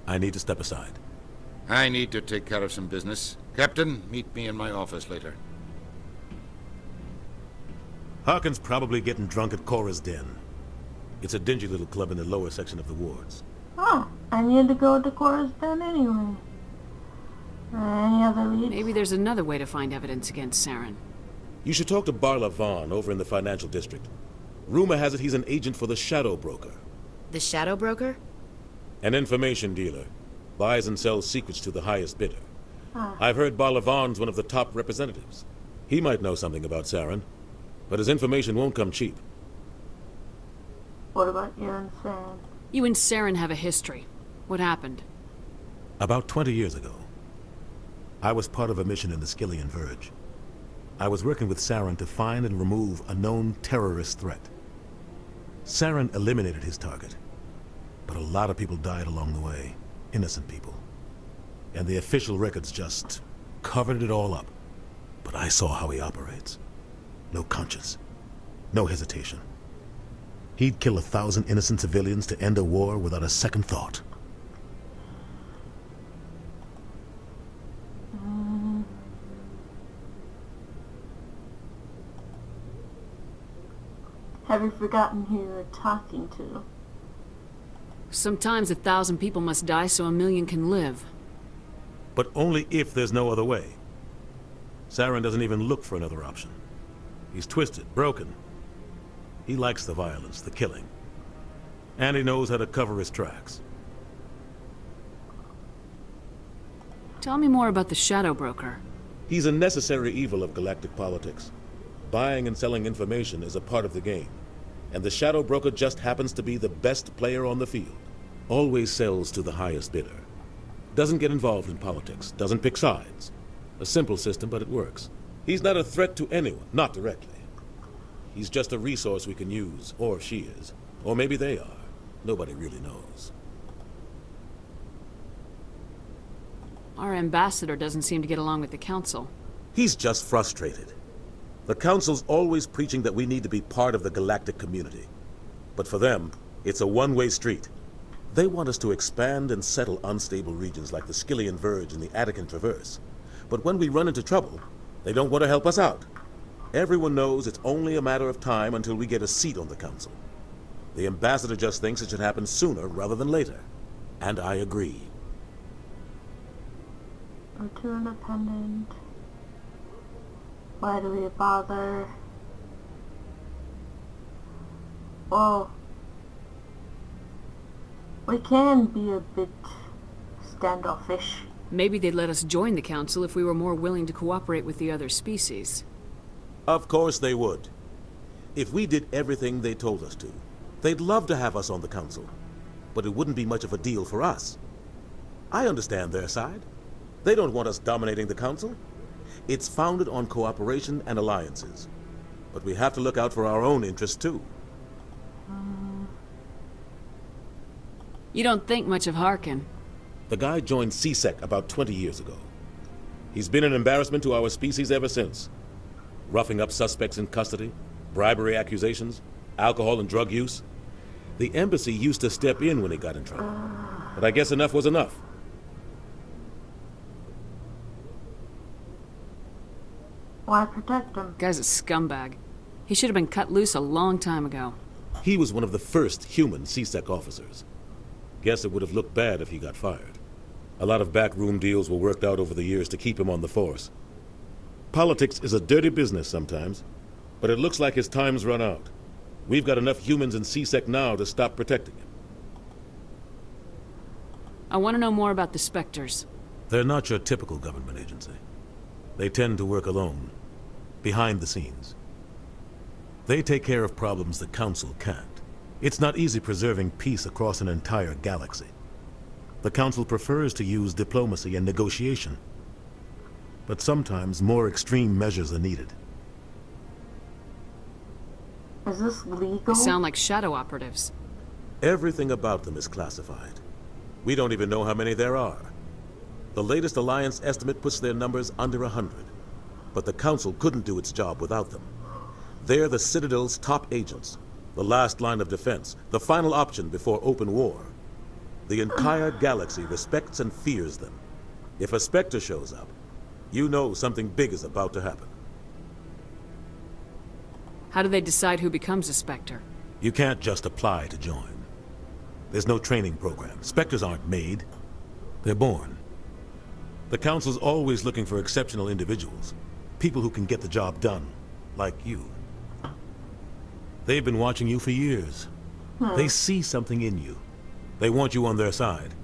I need to step aside. I need to take care of some business. Captain, meet me in my office later. Harkin's probably getting drunk at Chora's den. It's a dingy little club in the lower section of the wards. Oh, I need to go to Chora's den anyway. Any other leads? Maybe there's another way to find evidence against Saren. You should talk to Barla Vaughn over in the financial district. Rumor has it he's an agent for the Shadow Broker. The Shadow Broker? An information dealer. Buys and sells secrets to the highest bidder. I've heard Barla Vaughn's one of the top representatives. He might know something about Saren, but his information won't come cheap. What about you and Saren? You and Saren have a history. What happened? About 20 years ago, I was part of a mission in the Skillian Verge. I was working with Saren to find and remove a known terrorist threat. Saren eliminated his target, but a lot of people died along the way. Innocent people. And the official records just covered it all up. But I saw how he operates. No conscience. No hesitation. He'd kill 1,000 innocent civilians to end a war without a second thought. Have you forgotten who you're talking to? Sometimes 1,000 people must die so 1,000,000 can live. But only if there's no other way. Saren doesn't even look for another option. He's twisted, broken. He likes the violence, the killing. And he knows how to cover his tracks. Tell me more about the Shadow Broker. He's a necessary evil of galactic politics. Buying and selling information is a part of the game. And the Shadow Broker just happens to be the best player on the field. Always sells to the highest bidder. Doesn't get involved in politics, doesn't pick sides. A simple system, but it works. He's not a threat to anyone, not directly. He's just a resource we can use, or she is. Or maybe they are. Nobody really knows. Our ambassador doesn't seem to get along with the Council. He's just frustrated. The Council's always preaching that we need to be part of the galactic community. But for them, it's a one-way street. They want us to expand and settle unstable regions like the Skillian Verge and the Attican Traverse. But when we run into trouble, they don't want to help us out. Everyone knows it's only a matter of time until we get a seat on the Council. The ambassador just thinks it should happen sooner rather than later. And I agree. We're too independent. Why do we bother? Well, we can be a bit standoffish. Maybe they'd let us join the Council if we were more willing to cooperate with the other species. Of course they would. If we did everything they told us to, they'd love to have us on the Council. But it wouldn't be much of a deal for us. I understand their side. They don't want us dominating the Council. It's founded on cooperation and alliances. But we have to look out for our own interests, too. You don't think much of Harkin. The guy joined CSEC about 20 years ago. He's been an embarrassment to our species ever since. Roughing up suspects in custody, bribery accusations, alcohol and drug use. The embassy used to step in when he got in trouble. But I guess enough was enough. Why protect him? Guy's a scumbag. He should have been cut loose a long time ago. He was one of the first human CSEC officers. Guess it would have looked bad if he got fired. A lot of backroom deals were worked out over the years to keep him on the force. Politics is a dirty business sometimes, but it looks like his time's run out. We've got enough humans in CSEC now to stop protecting him. I want to know more about the Spectres. They're not your typical government agency. They tend to work alone, behind the scenes. They take care of problems the Council can't. It's not easy preserving peace across an entire galaxy. The Council prefers to use diplomacy and negotiation. But sometimes more extreme measures are needed. Is this legal? They sound like shadow operatives. Everything about them is classified. We don't even know how many there are. The latest Alliance estimate puts their numbers under 100. But the Council couldn't do its job without them. They're the Citadel's top agents, the last line of defense, the final option before open war. The entire galaxy respects and fears them. If a Spectre shows up, you know something big is about to happen. How do they decide who becomes a Spectre? You can't just apply to join. There's no training program. Spectres aren't made. They're born. The Council's always looking for exceptional individuals. People who can get the job done, like you. They've been watching you for years. They see something in you. They want you on their side.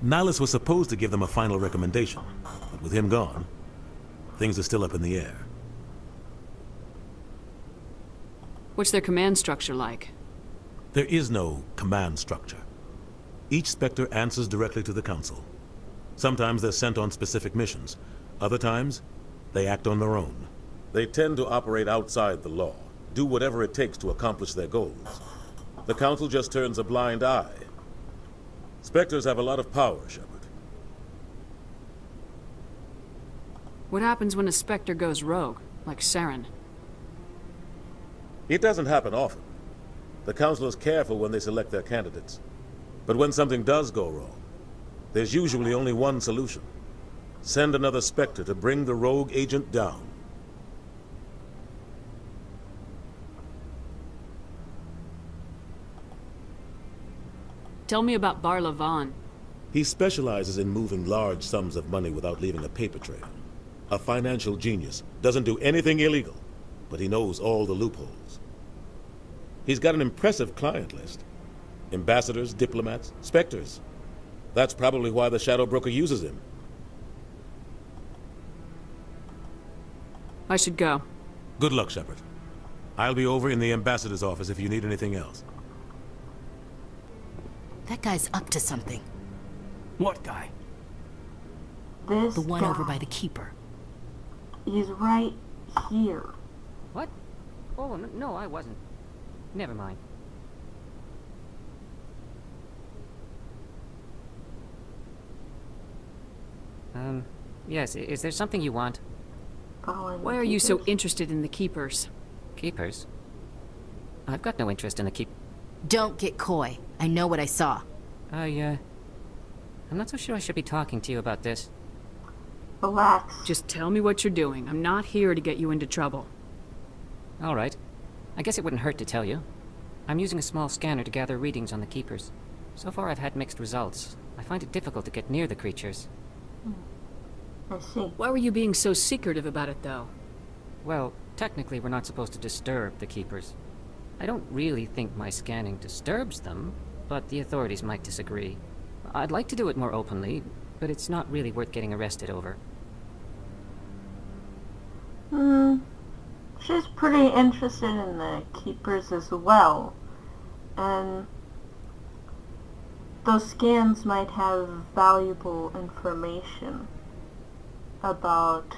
Nihilus was supposed to give them a final recommendation, but with him gone, things are still up in the air. What's their command structure like? There is no command structure. Each Spectre answers directly to the Council. Sometimes they're sent on specific missions. Other times, they act on their own. They tend to operate outside the law, do whatever it takes to accomplish their goals. The Council just turns a blind eye. Spectres have a lot of power, Shepard. What happens when a Spectre goes rogue, like Saren? It doesn't happen often. The Council is careful when they select their candidates. But when something does go wrong, there's usually only one solution. Send another Spectre to bring the rogue agent down. Tell me about Bar Lavan. He specializes in moving large sums of money without leaving a paper trail. A financial genius, doesn't do anything illegal, but he knows all the loopholes. He's got an impressive client list. Ambassadors, diplomats, Spectres. That's probably why the Shadow Broker uses him. I should go. Good luck, Shepard. I'll be over in the ambassador's office if you need anything else. That guy's up to something. What guy? This The one guy, over by the Keeper. he's right here. What? Oh, no, I wasn't. Never mind. Yes, is there something you want? Following Why the are you so keepers. interested in the Keepers? Keepers? I've got no interest in the Don't get coy. I know what I saw. I'm not so sure I should be talking to you about this. Relax. Just tell me what you're doing. I'm not here to get you into trouble. All right. I guess it wouldn't hurt to tell you. I'm using a small scanner to gather readings on the Keepers. So far I've had mixed results. I find it difficult to get near the creatures. I see. Why were you being so secretive about it, though? Well, technically we're not supposed to disturb the Keepers. I don't really think my scanning disturbs them, but the authorities might disagree. I'd like to do it more openly, but it's not really worth getting arrested over. She's pretty interested in the Keepers as well. And those scans might have valuable information about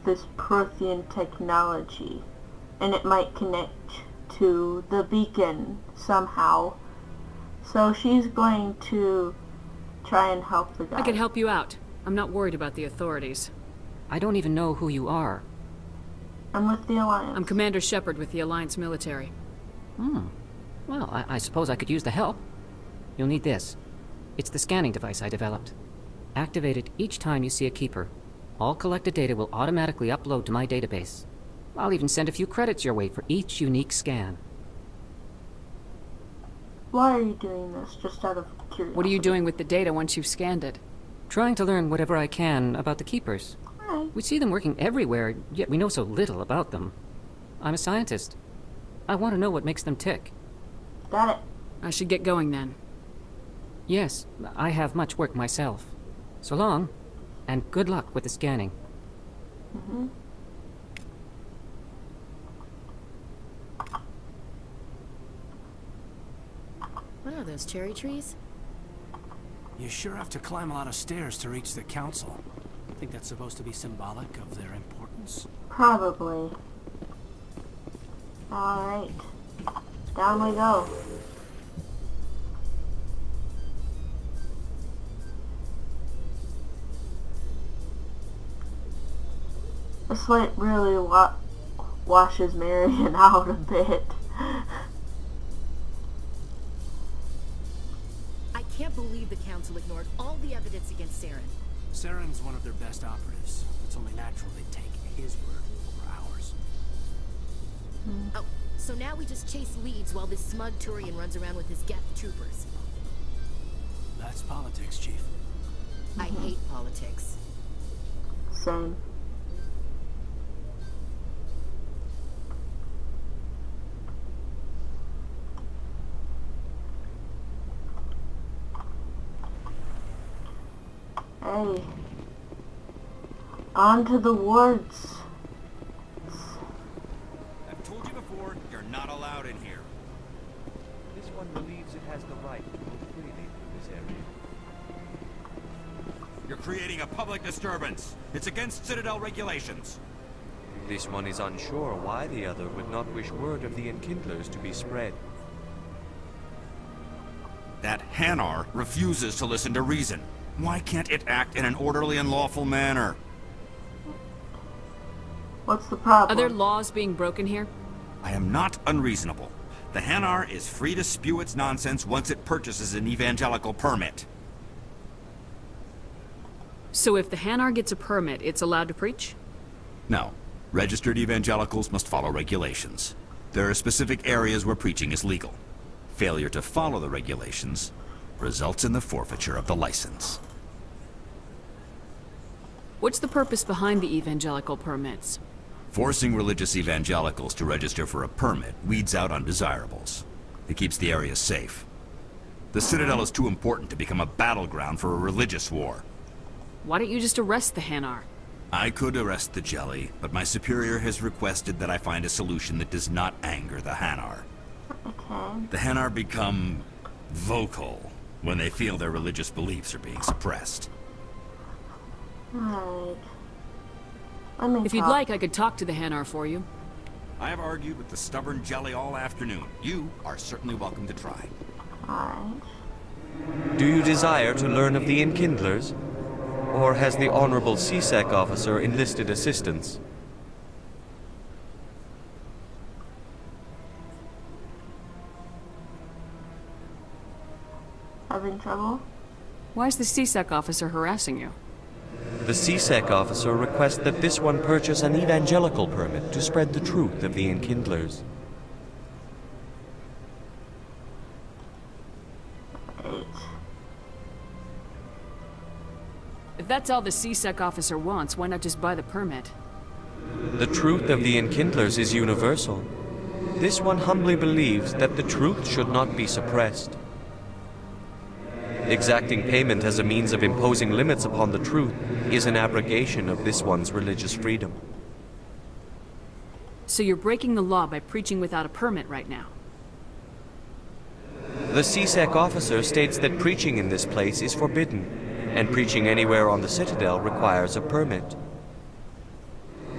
this Prothean technology, and it might connect to the beacon somehow. So she's going to try and help the guy. I can help you out. I'm not worried about the authorities. I don't even know who you are. I'm with the Alliance. I'm Commander Shepard with the Alliance military. Well, I suppose I could use the help. You'll need this. It's the scanning device I developed. Activate it each time you see a Keeper. All collected data will automatically upload to my database. I'll even send a few credits your way for each unique scan. Why are you doing this? Just out of curiosity. What are you doing with the data once you've scanned it? Trying to learn whatever I can about the Keepers. Alright. We see them working everywhere, yet we know so little about them. I'm a scientist. I want to know what makes them tick. Got it. I should get going then. Yes, I have much work myself. So long, and good luck with the scanning. What are those, cherry trees? You sure have to climb a lot of stairs to reach the council. Think that's supposed to be symbolic of their importance? Probably. Alright. Down we go. This light really washes Marian out a bit. I can't believe the council ignored all the evidence against Saren. Saren's one of their best operatives. It's only natural they take his word over ours. Oh, so now we just chase leads while this smug Turian runs around with his Geth troopers. That's politics, Chief. I hate politics. Same. Hey. On to the wards. I've told you before, you're not allowed in here. This one believes it has the right to move freely through this area. You're creating a public disturbance. It's against Citadel regulations. This one is unsure why the other would not wish word of the Enkindlers to be spread. That Hanar refuses to listen to reason. Why can't it act in an orderly and lawful manner? What's the problem? Are there laws being broken here? I am not unreasonable. The Hanar is free to spew its nonsense once it purchases an evangelical permit. So if the Hanar gets a permit, it's allowed to preach? No. Registered evangelicals must follow regulations. There are specific areas where preaching is legal. Failure to follow the regulations results in the forfeiture of the license. What's the purpose behind the evangelical permits? Forcing religious evangelicals to register for a permit weeds out undesirables. It keeps the area safe. The Citadel is too important to become a battleground for a religious war. Why don't you just arrest the Hanar? I could arrest the Jelly, but my superior has requested that I find a solution that does not anger the Hanar. Okay. The Hanar become vocal when they feel their religious beliefs are being suppressed. Alright. Let me If you'd talk. like, I could talk to the Hanar for you. I have argued with the stubborn Jelly all afternoon. You are certainly welcome to try. Alright. Do you desire to learn of the Enkindlers? Or has the Honorable CSEC officer enlisted assistance? Having trouble? Why is the CSEC officer harassing you? The CSEC officer requests that this one purchase an evangelical permit to spread the truth of the Enkindlers. Eight. If that's all the CSEC officer wants, why not just buy the permit? The truth of the Enkindlers is universal. This one humbly believes that the truth should not be suppressed. Exacting payment as a means of imposing limits upon the truth is an abrogation of this one's religious freedom. So you're breaking the law by preaching without a permit right now? The CSEC officer states that preaching in this place is forbidden, and preaching anywhere on the Citadel requires a permit.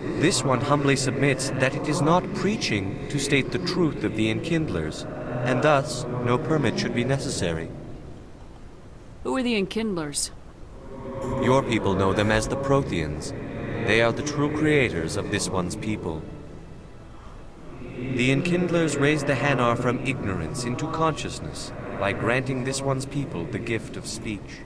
This one humbly submits that it is not preaching to state the truth of the Enkindlers, and thus no permit should be necessary. Who are the Enkindlers? Your people know them as the Protheans. They are the true creators of this one's people. The Enkindlers raised the Hanar from ignorance into consciousness by granting this one's people the gift of speech.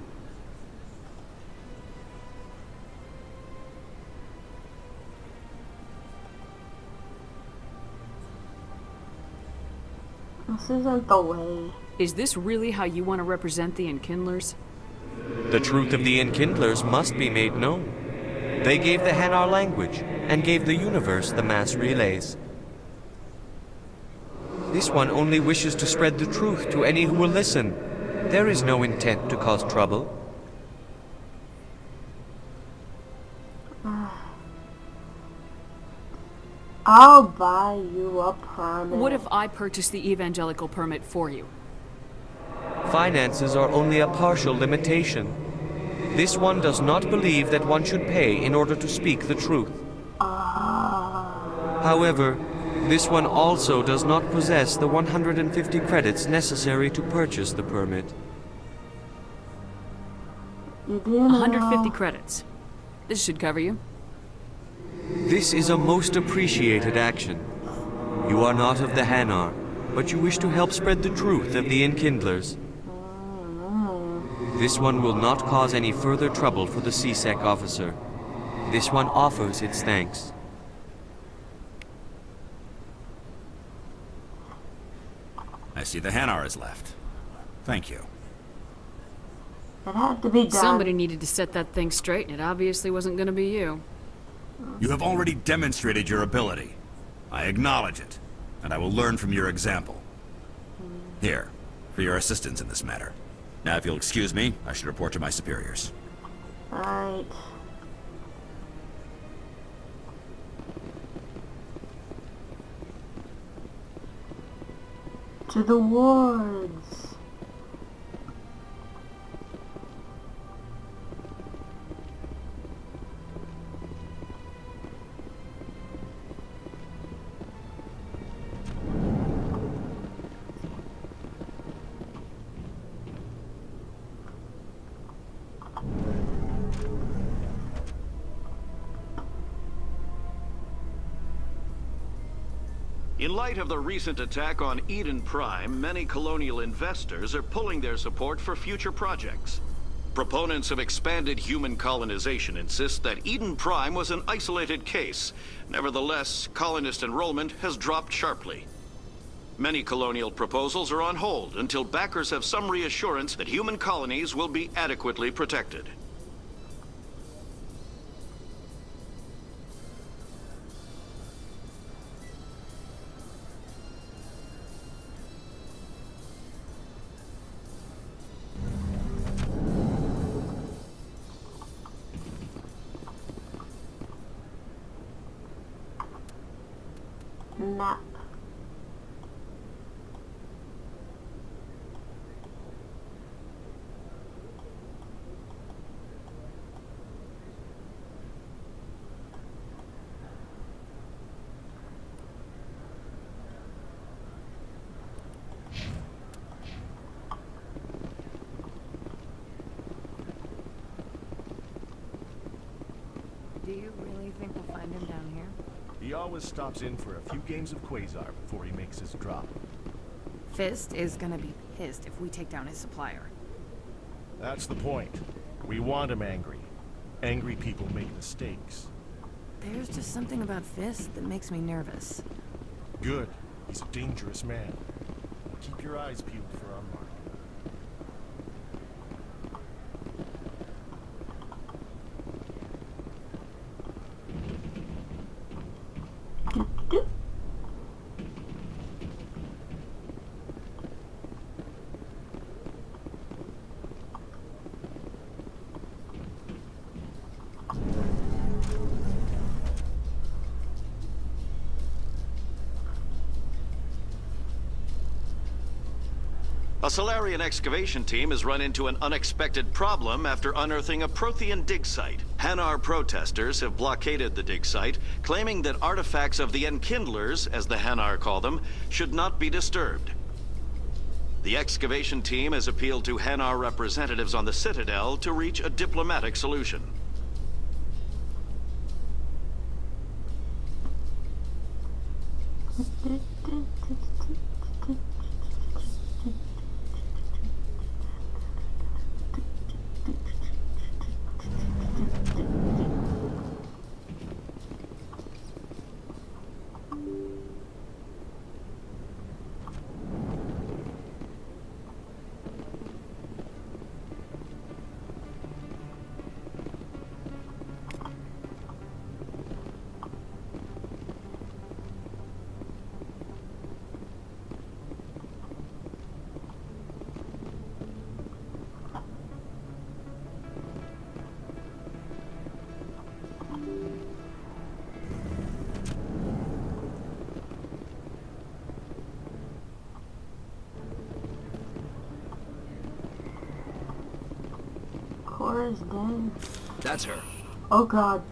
This isn't the way. Is this really how you want to represent the Enkindlers? The truth of the Enkindlers must be made known. They gave the Hanar language and gave the universe the mass relays. This one only wishes to spread the truth to any who will listen. There is no intent to cause trouble. I'll buy you a permit. What if I purchase the evangelical permit for you? Finances are only a partial limitation. This one does not believe that one should pay in order to speak the truth. However, this one also does not possess the 150 credits necessary to purchase the permit. You do know. 150 credits. This should cover you. This is a most appreciated action. You are not of the Hanar, but you wish to help spread the truth of the Enkindlers. This one will not cause any further trouble for the CSEC officer. This one offers its thanks. I see the Hanar is left. Thank you. It had to be done. Somebody needed to set that thing straight, and it obviously wasn't going to be you. You have already demonstrated your ability. I acknowledge it, and I will learn from your example. Here, for your assistance in this matter. Now, if you'll excuse me, I should report to my superiors. Alright. To the wards. In light of the recent attack on Eden Prime, many colonial investors are pulling their support for future projects. Proponents of expanded human colonization insist that Eden Prime was an isolated case. Nevertheless, colonist enrollment has dropped sharply. Many colonial proposals are on hold until backers have some reassurance that human colonies will be adequately protected. Nap. Do you really think we'll find him down here? He always stops in for a few games of Quasar before he makes his drop. Fist is gonna be pissed if we take down his supplier. That's the point. We want him angry. Angry people make mistakes. There's just something about Fist that makes me nervous. Good. He's a dangerous man. Keep your eyes peeled for our mark. A Solarian excavation team has run into an unexpected problem after unearthing a Prothean dig site. Hanar protesters have blockaded the dig site, claiming that artifacts of the Enkindlers, as the Hanar call them, should not be disturbed. The excavation team has appealed to Hanar representatives on the Citadel to reach a diplomatic solution. Chora's dead. That's her. Oh god.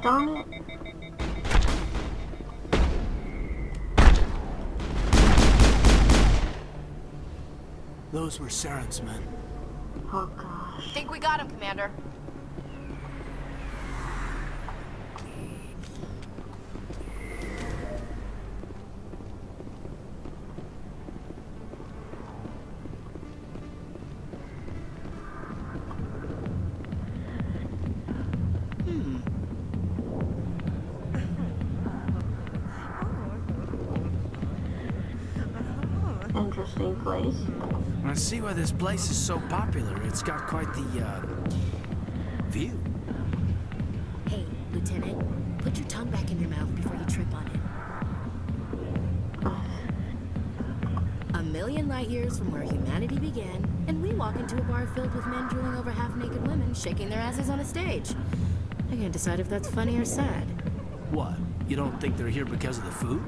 Darn it. Those were Saren's men. Oh gosh. Think we got him, Commander. Interesting place. I see why this place is so popular. It's got quite the, view. Hey, Lieutenant, put your tongue back in your mouth before you trip on it. A million light years from where humanity began, and we walk into a bar filled with men drooling over half-naked women, shaking their asses on a stage. I can't decide if that's funny or sad. What? You don't think they're here because of the food?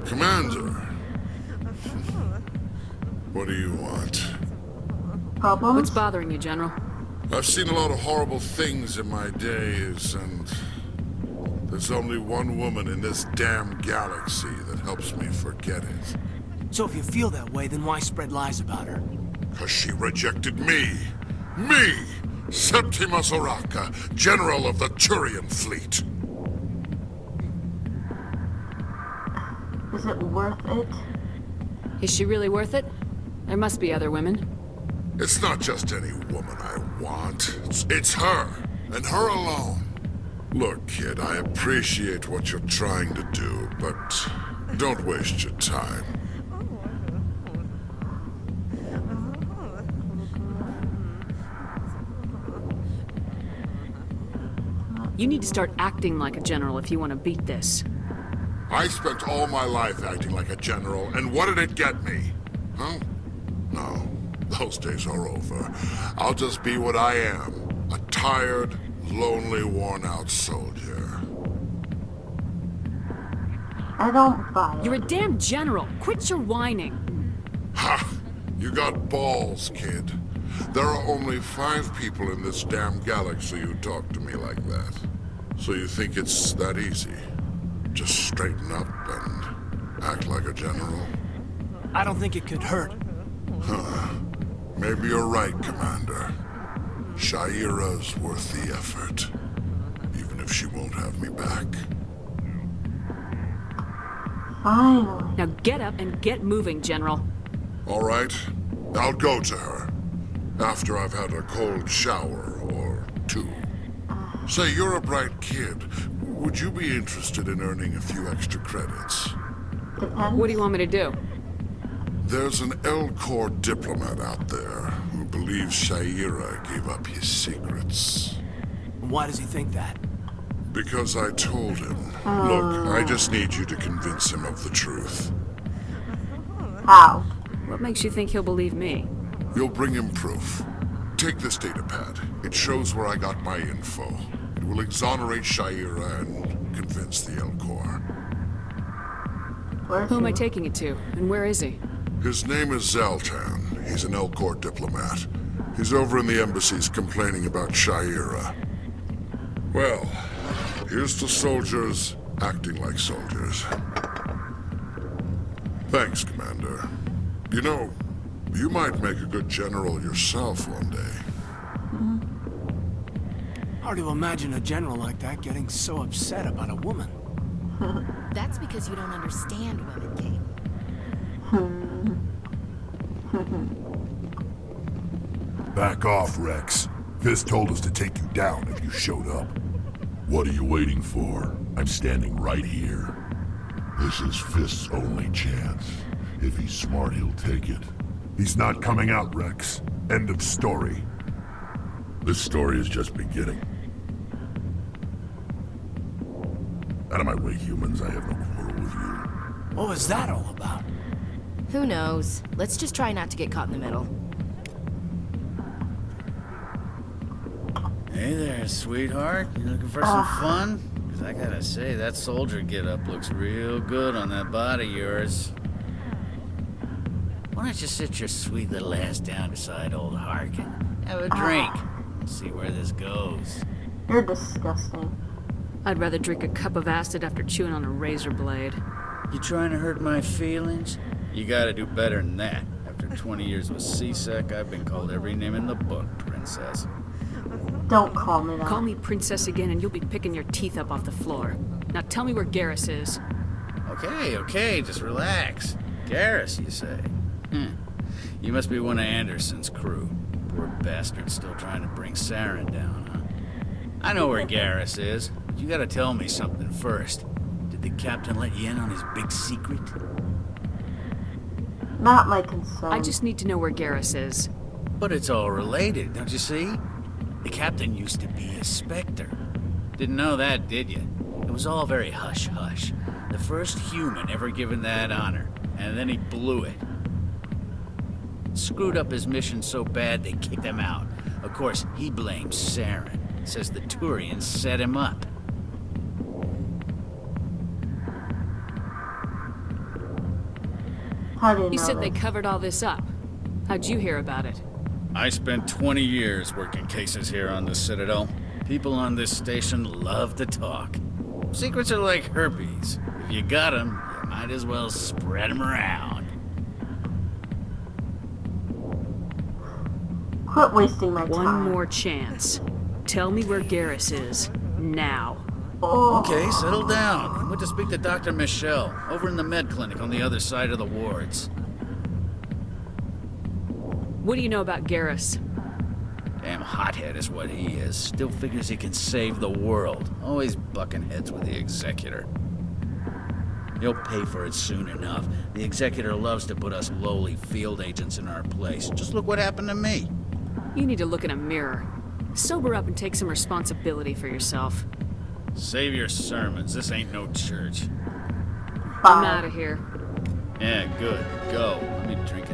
Commander, what do you want? Problems? What's bothering you, General? I've seen a lot of horrible things in my days, and there's only one woman in this damn galaxy that helps me forget it. So if you feel that way, then why spread lies about her? 'Cause she rejected me! Me! Septimus Oraka, General of the Turian fleet! Is it worth it? Is she really worth it? There must be other women. It's not just any woman I want. It's her, and her alone. Look, kid, I appreciate what you're trying to do, but don't waste your time. You need to start acting like a general if you want to beat this. I spent all my life acting like a general, and what did it get me? Huh? No, those days are over. I'll just be what I am. A tired, lonely, worn-out soldier. I don't buy it. You're a damn general. Quit your whining. Ha! You got balls, kid. There are only 5 people in this damn galaxy who talk to me like that. So you think it's that easy? Just straighten up and act like a general? I don't think it could hurt. Huh. Maybe you're right, Commander. Sha'ira's worth the effort. Even if she won't have me back. Finally. Now get up and get moving, General. All right. I'll go to her. After I've had a cold shower or 2. Say, you're a bright kid. Would you be interested in earning a few extra credits? Depends. What do you want me to do? There's an L-Corps diplomat out there who believes Sha'ira gave up his secrets. Why does he think that? Because I told him. Look, I just need you to convince him of the truth. How? What makes you think he'll believe me? You'll bring him proof. Take this datapad. It shows where I got my info. It will exonerate Sha'ira and convince the L-Corps. Where's Who am I he? taking it to, and where is he? His name is Zaltan. He's an L-Corps diplomat. He's over in the embassies complaining about Sha'ira. Well, here's to soldiers acting like soldiers. Thanks, Commander. You know, you might make a good general yourself one day. Hard to imagine a general like that getting so upset about a woman. That's because you don't understand women, Kate. Back off, Rex. Fist told us to take you down if you showed up. What are you waiting for? I'm standing right here. This is Fist's only chance. If he's smart, he'll take it. He's not coming out, Rex. End of story. This story is just beginning. Out of my way, humans. I have no quarrel with you. What was that all about? Who knows? Let's just try not to get caught in the middle. Hey there, sweetheart. You looking for some fun? Because I gotta say, that soldier get-up looks real good on that body of yours. Why don't you sit your sweet little ass down beside old Harkin? Have a drink. See where this goes. You're disgusting. I'd rather drink a cup of acid after chewing on a razor blade. You trying to hurt my feelings? You gotta do better than that. After 20 years with C-Sec, I've been called every name in the book, princess. Don't call me that. Call me princess again and you'll be picking your teeth up off the floor. Now tell me where Garrus is. Okay, just relax. Garrus, you say? You must be one of Anderson's crew. Poor bastard still trying to bring Saren down, huh? I know where Garrus is, but you gotta tell me something first. Did the captain let you in on his big secret? Not my concern. I just need to know where Garrus is. But it's all related, don't you see? The captain used to be a Spectre. Didn't know that, did you? It was all very hush-hush. The first human ever given that honor, and then he blew it. Screwed up his mission so bad they kicked him out. Of course, he blames Saren. Says the Turians set him up. How do you know You said they this? covered all this up. How'd you hear about it? I spent 20 years working cases here on the Citadel. People on this station love to talk. Secrets are like herpes. If you got them, you might as well spread them around. Quit wasting my time. One more chance. Tell me where Garrus is. Now. Oh. Okay, settle down. I went to speak to Dr. Michelle, over in the med clinic on the other side of the wards. What do you know about Garrus? Damn hothead is what he is. Still figures he can save the world. Always bucking heads with the Executor. He'll pay for it soon enough. The Executor loves to put us lowly field agents in our place. Just look what happened to me. You need to look in a mirror. Sober up and take some responsibility for yourself. Save your sermons. This ain't no church. I'm out of here. Yeah, good. Go. Let me drink